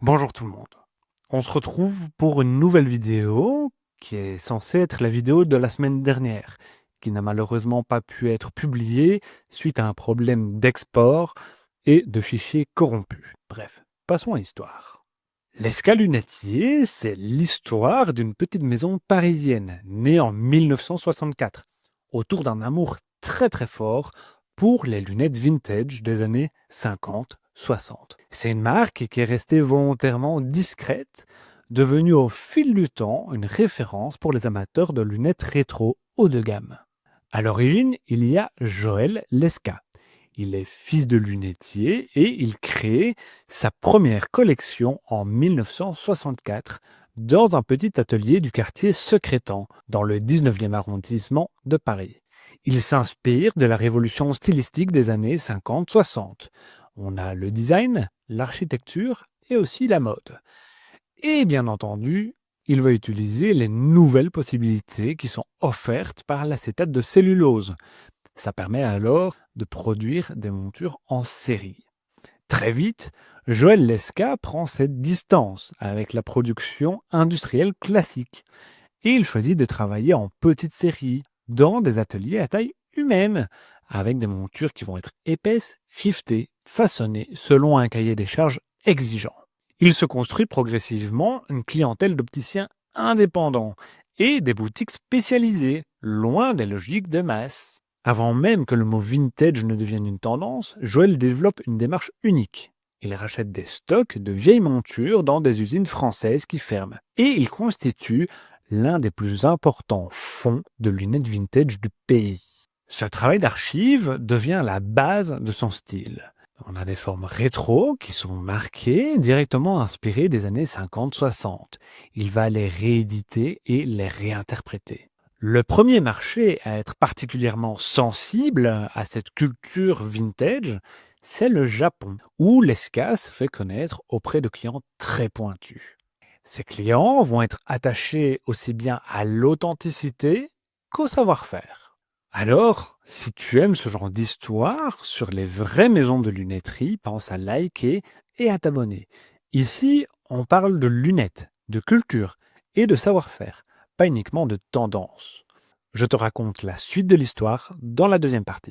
Bonjour tout le monde. On se retrouve pour une nouvelle vidéo qui est censée être la vidéo de la semaine dernière, qui n'a malheureusement pas pu être publiée suite à un problème d'export et de fichiers corrompus. Bref, passons à l'histoire. L'Escalunetier, c'est l'histoire d'une petite maison parisienne née en 1964, autour d'un amour très fort pour les lunettes vintage des années 50-60. C'est une marque qui est restée volontairement discrète, devenue au fil du temps une référence pour les amateurs de lunettes rétro haut de gamme. À l'origine, il y a Joël Lesca. Il est fils de lunetier et il crée sa première collection en 1964 dans un petit atelier du quartier Secrétan, dans le 19e arrondissement de Paris. Il s'inspire de la révolution stylistique des années 50-60. On a le design, l'architecture et aussi la mode. Et bien entendu, il va utiliser les nouvelles possibilités qui sont offertes par l'acétate de cellulose. Ça permet alors de produire des montures en série. Très vite, Joël Lesca prend cette distance avec la production industrielle classique et il choisit de travailler en petite série dans des ateliers à taille humaine avec des montures qui vont être épaisses, fiftées, façonnées selon un cahier des charges exigeant. Il se construit progressivement une clientèle d'opticiens indépendants et des boutiques spécialisées, loin des logiques de masse. Avant même que le mot vintage ne devienne une tendance, Joël développe une démarche unique. Il rachète des stocks de vieilles montures dans des usines françaises qui ferment. Et il constitue l'un des plus importants fonds de lunettes vintage du pays. Ce travail d'archive devient la base de son style. On a des formes rétro qui sont marquées, directement inspirées des années 50-60. Il va les rééditer et les réinterpréter. Le premier marché à être particulièrement sensible à cette culture vintage, c'est le Japon, où l'Esca se fait connaître auprès de clients très pointus. Ces clients vont être attachés aussi bien à l'authenticité qu'au savoir-faire. Alors, si tu aimes ce genre d'histoire sur les vraies maisons de lunetterie, pense à liker et à t'abonner. Ici, on parle de lunettes, de culture et de savoir-faire, pas uniquement de tendance. Je te raconte la suite de l'histoire dans la deuxième partie.